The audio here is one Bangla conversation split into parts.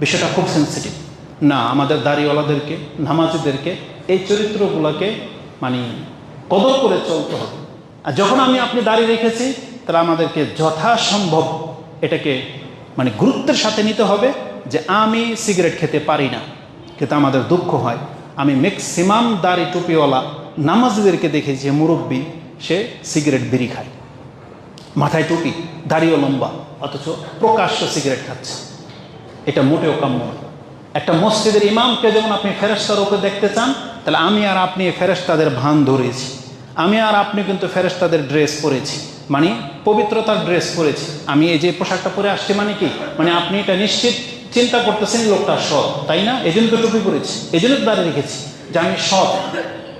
বিষয়টা খুব সেন্সিটিভ। না, আমাদের দাড়িওয়ালাদেরকে, নামাজিদেরকে এই চরিত্রগুলোকে মানে কদর করে চলতে হবে। আর যখন আমি আপনি দাড়ি রেখেছি, তাহলে আমাদেরকে যথাসম্ভব এটাকে মানে গুরুত্বের সাথে নিতে হবে যে আমি সিগারেট খেতে পারি না, কিন্তু আমাদের দুঃখ হয় আমি ম্যাক্সিমাম দাড়ি টুপিওয়ালা নামাজিদেরকে দেখেছি যে মুরব্বী সে সিগারেট বিড়ি খায়, মাথায় টুপি, দাড়িও লম্বা, অথচ প্রকাশ্য সিগারেট খাচ্ছে। এটা মোটেও কাম্য নয়। একটা মসজিদের ইমামকে যেমন আপনি ফেরেশতার রূপে দেখতে চান, তাহলে আমি আর আপনি ফেরেশতাদের ভান ধরেছি, আমি আর আপনি কিন্তু ফেরেশতাদের ড্রেস পরেছি, মানে পবিত্রতার ড্রেস পরেছি। আমি এই যে পোশাকটা পরে আসছি মানে কি, মানে আপনি এটা নিশ্চিত চিন্তা করতেছেন লোকটা সৎ, তাই না? এই জন্য তো টুপি পরেছি, এই জন্য দাঁড়িয়ে রেখেছি যে আমি সৎ।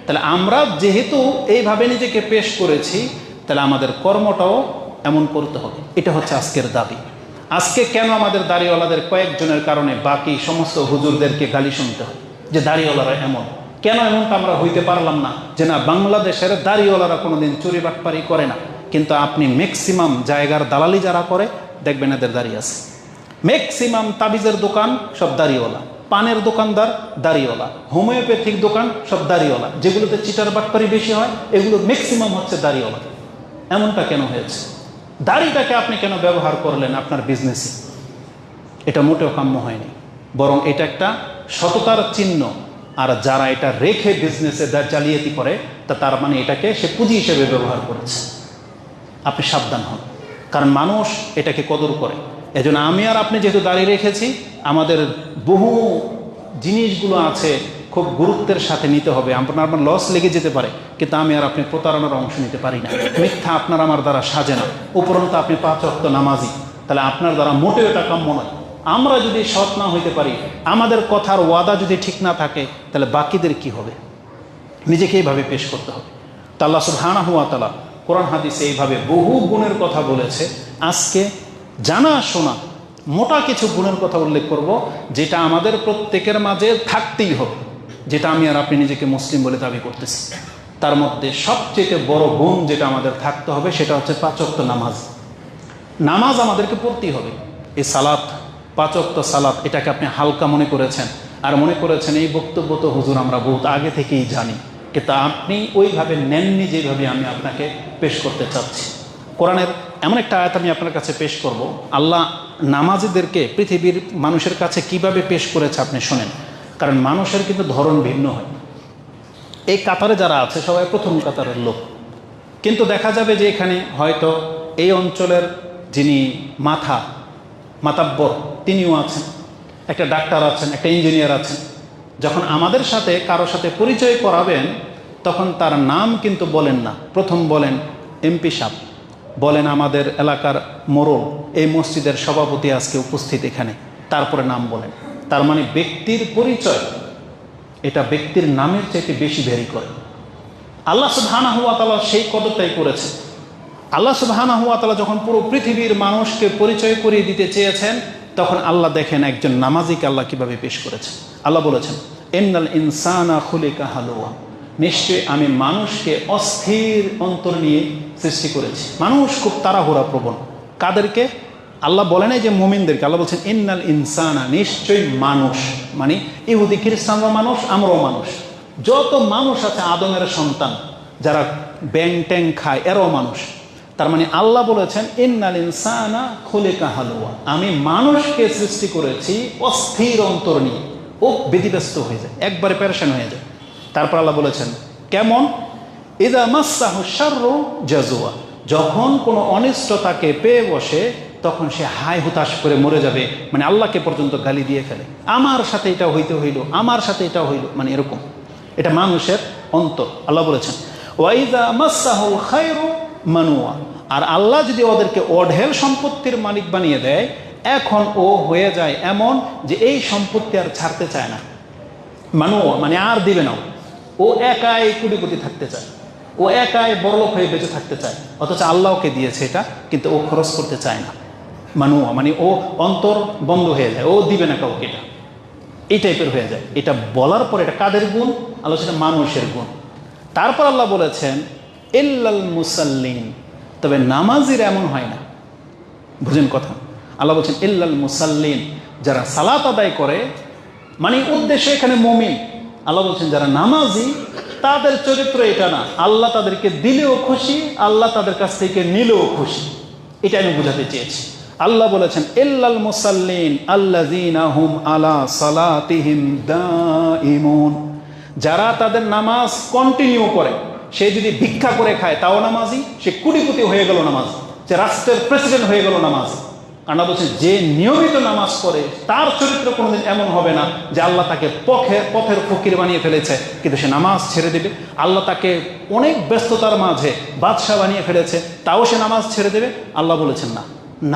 তাহলে আমরা যেহেতু এইভাবে নিজেকে পেশ করেছি, তাহলে আমাদের কর্মটাও এমন করতে হবে। এটা হচ্ছে আজকের দাবি। আজকে কেন আমাদের দাড়িওয়ালাদের কয়েকজনের কারণে বাকি সমস্ত হুজুরদেরকে গালি শুনতে হয় যে দাড়িওয়ালারা এমন? কেন এমনটা আমরা হইতে পারলাম না যে না, বাংলাদেশের দাড়িওয়ালারা কোনোদিন চুরি বাটপারি করে না, কিন্তু আপনি ম্যাক্সিমাম জায়গার দালালি যারা করে দেখবেন এদের দাড়ি আছে। ম্যাক্সিমাম তাবিজের দোকান সব দাড়িওয়ালা, পানের দোকানদার দাড়িওয়ালা, হোমিওপ্যাথিক দোকান সব দাড়িওয়ালা, যেগুলোতে চিটার বাটপারি বেশি হয় এগুলো ম্যাক্সিমাম হচ্ছে দাড়িওয়ালা। এমনটা কেন হয়েছে? দাড়িটাকে আপনি কেন ব্যবহার করলেন আপনার বিজনেসে? এটা মোটেও কাম্য হয়নি, বরং এটা একটা সততার চিহ্ন। আর যারা এটা রেখে বিজনেসে জালিয়াতি করে, তার মানে এটাকে সে পুঁজি হিসেবে ব্যবহার করেছে। আপনি সাবধান হন, কারণ মানুষ এটাকে কদর করে। এজন্য আমি আর আপনি যেহেতু দাঁড়িয়ে রেখেছি, আমাদের বহু জিনিসগুলো আছে খুব গুরুত্বের সাথে নিতে হবে। আপনার লস লেগে যেতে পারে, কিন্তু আমি আর আপনি প্রতারণার অংশ নিতে পারি না। মিথ্যা আপনার আমার দ্বারা সাজে না। উপরন্ত আপনি 5 ওয়াক্ত নামাজি, তাহলে আপনার দ্বারা মোটেও এটা কাম্য নয়। আমরা যদি সৎ না হইতে পারি, আমাদের কথার ওয়াদা যদি ঠিক না থাকে, তাহলে বাকিদের কি হবে? নিজেকে এইভাবে পেশ করতে হবে। তা আল্লাহ সুবহানাহু ওয়া তাআলা কোরআন হাদিসে এইভাবে বহু গুণের কথা বলেছে। আজকে জানা শোনা মোটা কিছু গুণের কথা উল্লেখ করব, যেটা আমাদের প্রত্যেকের মাঝে থাকতেই হবে, যেটা আমি আর আপনি নিজেকে মুসলিম বলে দাবি করতেছি। তার মধ্যে সবচেয়ে বড় গুণ যেটা আমাদের থাকতে হবে, সেটা হচ্ছে 5 ওয়াক্ত নামাজ। নামাজ আমাদেরকে পড়তেই হবে। এই সালাত, 5 ওয়াক্ত সালাত, এটাকে আপনি হালকা মনে করেছেন, আর মনে করেছেন এই বক্তব্য তো হুজুর আমরা বহুত আগে থেকেই জানি, কিন্তু আপনি ওইভাবে নেননি যেভাবে আমি আপনাকে পেশ করতে চাচ্ছি। কোরআনের এমন একটা আয়াত আমি আপনার কাছে পেশ করব। আল্লাহ নামাজিদেরকে পৃথিবীর মানুষের কাছে কিভাবে পেশ করেছে আপনি শোনেন, কারণ মানুষের কিন্তু ধরন ভিন্ন হয়। এই কাতারে যারা আছে সবাই প্রথম কাতারের লোক, কিন্তু দেখা যাবে যে এখানে হয়তো এই অঞ্চলের যিনি মাতাব্বর তিনিও আছেন, একটা ডাক্তার আছেন, একটা ইঞ্জিনিয়ার আছেন। যখন আমাদের সাথে কারো সাথে পরিচয় করাবেন, তখন তার নাম কিন্তু বলেন না, প্রথম বলেন এমপি সাহেব, বলেন আমাদের এলাকার মোড়ল, এই মসজিদের সভাপতি আজকে উপস্থিত এখানে, তারপরে নাম বলেন। তার মানে ব্যক্তির পরিচয় এটা ব্যক্তির নামের চাইতে বেশি ভ্যারি করে। আল্লাহ সুবহানাহু ওয়া তাআলা সেই কদরটাই করেছে। আল্লাহ সুবহানাহু ওয়া তাআলা যখন পুরো পৃথিবীর মানুষকে পরিচয় করিয়ে দিতে চেয়েছেন, তখন আল্লাহ দেখেন একজন নামাজিকে আল্লাহ কিভাবে পেশ করেছেন। আল্লাহ বলেছেন ইন্নাল ইনসানা খুলিকা হালুয়া, নিশ্চয়ই আমি মানুষকে অস্থির অন্তর নিয়ে সৃষ্টি করেছি। মানুষ খুব তাড়াহুড়া প্রবণ। কাদেরকে? আল্লাহ বলেন এই যে মুমিনদেরকে। আল্লাহ বলছেন ইন্নাল ইনসানা, নিশ্চয়ই মানুষ, মানে ইহুদি খ্রিস্টানরা মানুষ, আমরাও মানুষ, যত মানুষ আছে আদমের সন্তান যারা ব্যাং ট্যাং খায় এরাও মানুষ। তার মানে আল্লাহ বলেছেন ইন্নাল ইনসানা খুলিকা হালুয়া, আমি মানুষকে সৃষ্টি করেছি অস্থির অন্তর নিয়ে। ও ব্যতিব্যস্ত হয়ে যায়, একবারে পেরেশান হয়ে যায়। তারপর আল্লাহ বলেছেন কেমন? ইযা মাসসাহু শাররু জাজুয়া, যখন কোনো অনিষ্ট তাকে পেয়ে বসে তখন সে হায় হুতাশ করে মরে যাবে, মানে আল্লাহকে পর্যন্ত গালি দিয়ে ফেলে, আমার সাথে এটা হইতে হইল, আমার সাথে এটা হইল, মানে এরকম। এটা মানুষের অন্তর। আল্লাহ বলেছেন ওয়া ইযা মাসসাহুল খায়রু মানুয়া, আর আল্লাহ যদি ওদেরকে অঢেল সম্পত্তির মালিক বানিয়ে দেয়, এখন ও হয়ে যায় এমন যে এই সম্পত্তি আর ছাড়তে চায় না। মানুয়া মানে আর দিবে না, ও একাই কোটিপতি থাকতে চায়, ও একাই বড়লোক হয়ে বেঁচে থাকতে চায়, অথচ আল্লাহকে দিয়েছে এটা, কিন্তু ও খরচ করতে চায় না। মানুয়া মানে ও অন্তর বন্ধ হয়ে যায়, ও দিবে না কাউকে, এটা এই টাইপের হয়ে যায়। এটা বলার পর এটা কাদের গুণ? আলোচনা মানুষের গুণ। তারপর আল্লাহ বলেছেন ইল্লাল মুসাল্লিন, তবে নামাজির এমন হয় না। বুঝেন কথা? আল্লাহ বলছেন ইল্লাল মুসাল্লিন, যারা সালাত আদায় করে, মানে উদ্দেশ্য এখানে মুমিন। আল্লাহ বলছেন যারা নামাজি তাদের চরিত্র এটা না, আল্লাহ তাদেরকে দিলেও খুশি, আল্লাহ তাদের কাছ থেকে নিলেও খুশি। এটা আমি বোঝাতে চেয়েছি। আল্লাহ বলেছেন ইল্লাল মুসাল্লিন আল্লাযীনা হুম আলা সালাতিহিম দাঈমুন, যারা তাদের নামাজ কন্টিনিউ করে। সে যদি ভিক্ষা করে খায় তাও নামাজি, সে কোটিপতি হয়ে গেল নামাজ, যে রাষ্ট্রের প্রেসিডেন্ট হয়ে গেল নামাজ। আল্লাহ বলছেন যে নিয়মিত নামাজ পড়ে তার চরিত্র কোনোদিন এমন হবে না যে আল্লাহ তাকে পথের ফকির বানিয়ে ফেলেছে কিন্তু সে নামাজ ছেড়ে দেবে। আল্লাহ তাকে অনেক ব্যস্ততার মাঝে বাদশাহ বানিয়ে ফেলেছে তাও সে নামাজ ছেড়ে দেবে। আল্লাহ বলেছেন না,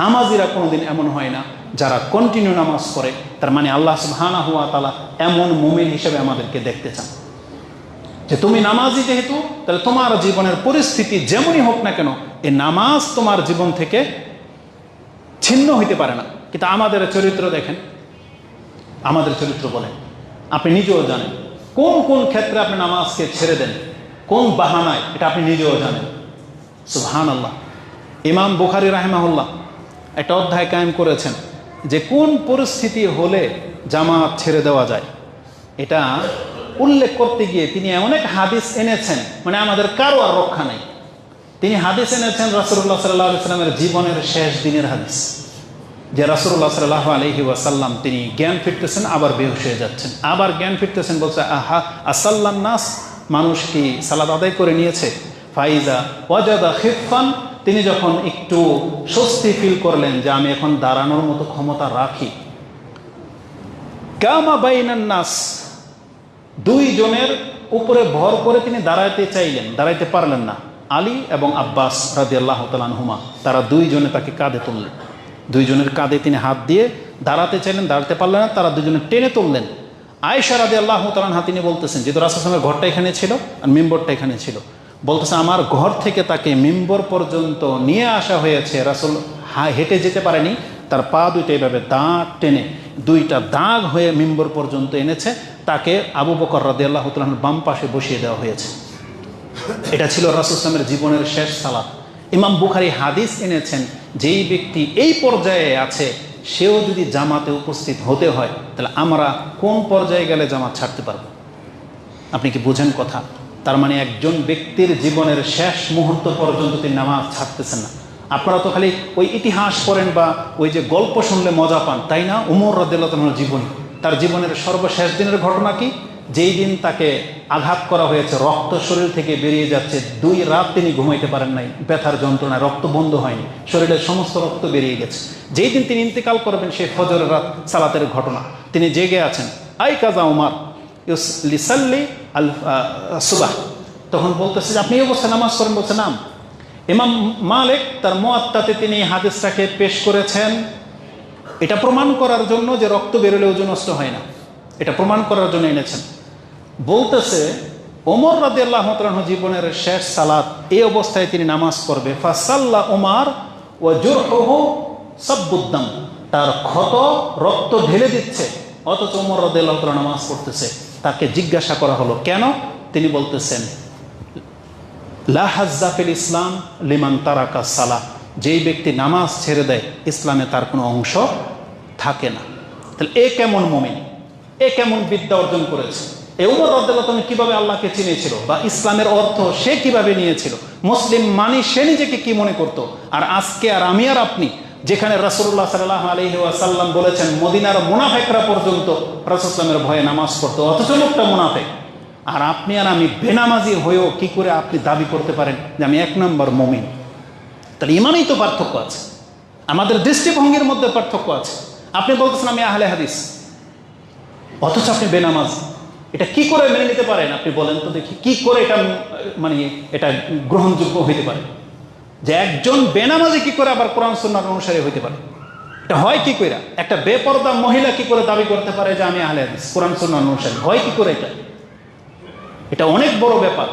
নামাজিরা কোনোদিন এমন হয় না, যারা কন্টিনিউ নামাজ পড়ে। তার মানে আল্লাহ সুবহানাহু ওয়া তাআলা এমন মুমিন হিসেবে আমাদেরকে দেখতে চান যে তুমি নামাজি যেহেতু, তাহলে তোমার জীবনের পরিস্থিতি যেমনই হোক না কেন, এই নামাজ তোমার জীবন থেকে ছিন্ন হইতে পারে না। কিন্তু আমাদের চরিত্র দেখেন, আমাদের চরিত্র বলেন, আপনি নিজেও জানেন কোন কোন ক্ষেত্রে আপনি নামাজকে ছেড়ে দেন, কোন বাহানায়, এটা আপনি নিজেও জানেন। সুবহানাল্লাহ। ইমাম বুখারী রাহিমাহুল্লাহ একটা অধ্যায় কায়েম করেছেন যে কোন পরিস্থিতি হলে জামাত ছেড়ে দেওয়া যায়। এটা উল্লেখ করতে গিয়ে তিনি এমন এক হাদিস এনেছেন, মানে আমাদের কারো আর রক্ষা নেই। তিনি হাদিস এনেছেন রাসূলুল্লাহ সাল্লাল্লাহু আলাইহি ওয়াসাল্লামের জীবনের শেষ দিনের হাদিস, যে রাসূলুল্লাহ সাল্লাল্লাহু আলাইহি ওয়াসাল্লাম তিনি জ্ঞান ফিরতেছেন, আবার বেহুশ হয়ে যাচ্ছেন, আবার জ্ঞান ফিরতেছেন। বলছে আহা আসাল্লান নাস, মানুষ কি সালাত আদায় করে নিয়েছে? ফাইজা ওয়াজাদা খিফান, তিনি যখন একটু স্বস্তি ফিল করলেন যে আমি এখন দাঁড়ানোর মতো ক্ষমতা রাখি, কামা বাইনান নাস, দুইজনের উপরে ভর করে তিনি দাঁড়াইতে চাইলেন, দাঁড়াইতে পারলেন না। আলী এবং আব্বাস রাদিয়াল্লাহু তাআলা আনহুমা, তারা দুইজনে তাকে কাঁধে তুললেন, দুইজনের কাঁধে তিনি হাত দিয়ে দাঁড়াতে চাইলেন, দাঁড়াতে পারলেন না, তারা দুজনে টেনে তুললেন। আয়েশা রাদিয়াল্লাহু তাআলা আনহা তিনি বলতেছেন, যেহেতু রাসূল সাল্লাল্লাহু আলাইহি ওয়াসাল্লামের ঘরটা এখানে ছিল আর মিম্বরটা এখানে ছিল, বলতেছে আমার ঘর থেকে তাকে মিম্বর পর্যন্ত নিয়ে আসা হয়েছে, রাসূল হেঁটে যেতে পারেনি, তার পা দুইটা এইভাবে দাঁত টেনে দুইটা দাগ হয়ে মিম্বর পর্যন্ত এনেছে, তাকে আবু বকর রাদিয়াল্লাহু তাআলা আনহুর বাম পাশে বসিয়ে দেওয়া হয়েছে। এটা ছিল রাসূল সাল্লাল্লাহু আলাইহি ওয়াসাল্লামের জীবনের শেষ সালাত। ইমাম বুখারী হাদিস এনেছেন, যেই ব্যক্তি এই পর্যায়ে আছে সেও যদি জামাতে উপস্থিত হতে হয়, তাহলে আমরা কোন পর্যায়ে গেলে জামাত ছাড়তে পারবো? আপনি কি বুঝেন কথা? তার মানে একজন ব্যক্তির জীবনের শেষ মুহূর্ত পর্যন্ত তিনি নামাজ ছাড়তেছেন না। আপনারা তো খালি ওই ইতিহাস পড়েন বা ওই যে গল্প শুনলে মজা পান, তাই না? উমর রাদিয়াল্লাহু তাআলার জীবনী, তার জীবনের সর্বশেষ দিনের ঘটনা কি? যেই দিন তাকে আঘাত করা হয়েছে, রক্ত শরীর থেকে বেরিয়ে যাচ্ছে, 2 রাত তিনি ঘুমাইতে পারেন নাই, ব্যথার যন্ত্রণায়, রক্ত বন্ধ হয়নি, শরীরের সমস্ত রক্ত বেরিয়ে গেছে। যেই দিন তিনি ইন্তেকাল করবেন সেই ফজরের রাত সালাতের ঘটনা, তিনি জেগে আছেন। আই কাজা উমার লিসাল্লি আল সুবাহ, তখন বলতেছে যে আপনি এই অবস্থায় নামাজ পড়েন? বলছে নাম। ইমাম মালিক তার মুয়াত্তাতে তিনি হাদিসটাকে পেশ করেছেন এটা প্রমাণ করার জন্য যে রক্ত বেরোলে ওজন নষ্ট হয় না, এটা প্রমাণ করার জন্য এনেছেন। বলতেছে ওমর রাদিয়াল্লাহু তাআলা জীবনের শেষ সালাত, এই অবস্থায় তিনি নামাজ পড়বে। ফাসাল্লা ওমর ওয়া জুরহুহু সাব্বুদ্দাম, তার ক্ষত রক্ত ঢেলে দিচ্ছে, অথচ ওমর রাদিয়াল্লাহু তাআলা নামাজ পড়তেছে। তাকে জিজ্ঞাসা করা হলো কেন? তিনি বলতেছেন লা হাজ্জা ফিল ইসলাম লিমান তারাকা সালাহ, যেই ব্যক্তি নামাজ ছেড়ে দেয় ইসলামে তার কোনো অংশ থাকে না। তাহলে এ কেমন মুমিন, এ কেমন বিদ্যা অর্জন করেছে? এই ওমর রাদিয়াল্লাহু তাআলা কিভাবে আল্লাহকে চিনেছিল বা ইসলামের অর্থ সে কিভাবে নিয়েছিল? মুসলিম মানি সে নিজেকে কি মনে করত? আর আজকে আর আমি আর আপনি, যেখানে রাসূলুল্লাহ সাল্লাল্লাহু আলাইহি ওয়াসাল্লাম বলেছেন মদিনার মুনাফিকরা পর্যন্ত রাসূল সাল্লাল্লাহু ভয়ে নামাজ পড়তো, অথচ লোকটা মুনাফিক। আর আপনি আর আমি বেনামাজি হয়েও কি করে আপনি দাবি করতে পারেন যে আমি 1 নম্বর মুমিন? তাহলে ইমানেই তো পার্থক্য আছে, আমাদের দৃষ্টিভঙ্গির মধ্যে পার্থক্য আছে। আপনি বলতেছেন আমি আহলে হাদিস, অথচ আপনি বেনামাজ। এটা কি করে মেনে নিতে পারেন? আপনি বলেন তো দেখি, কি করে এটা মানে এটা গ্রহণযোগ্য হইতে পারে যে একজন বেনামাজি কি করে আবার কোরআন সুন্নাহর অনুসারী হইতে পারে? এটা হয় কি করে? একটা বেপরদা মহিলা কি করে দাবি করতে পারে যে আমি আহলে হাদিস, কোরআন সুন্নাহর অনুসারী? হয় কি করে এটা? এটা অনেক বড় ব্যাপার।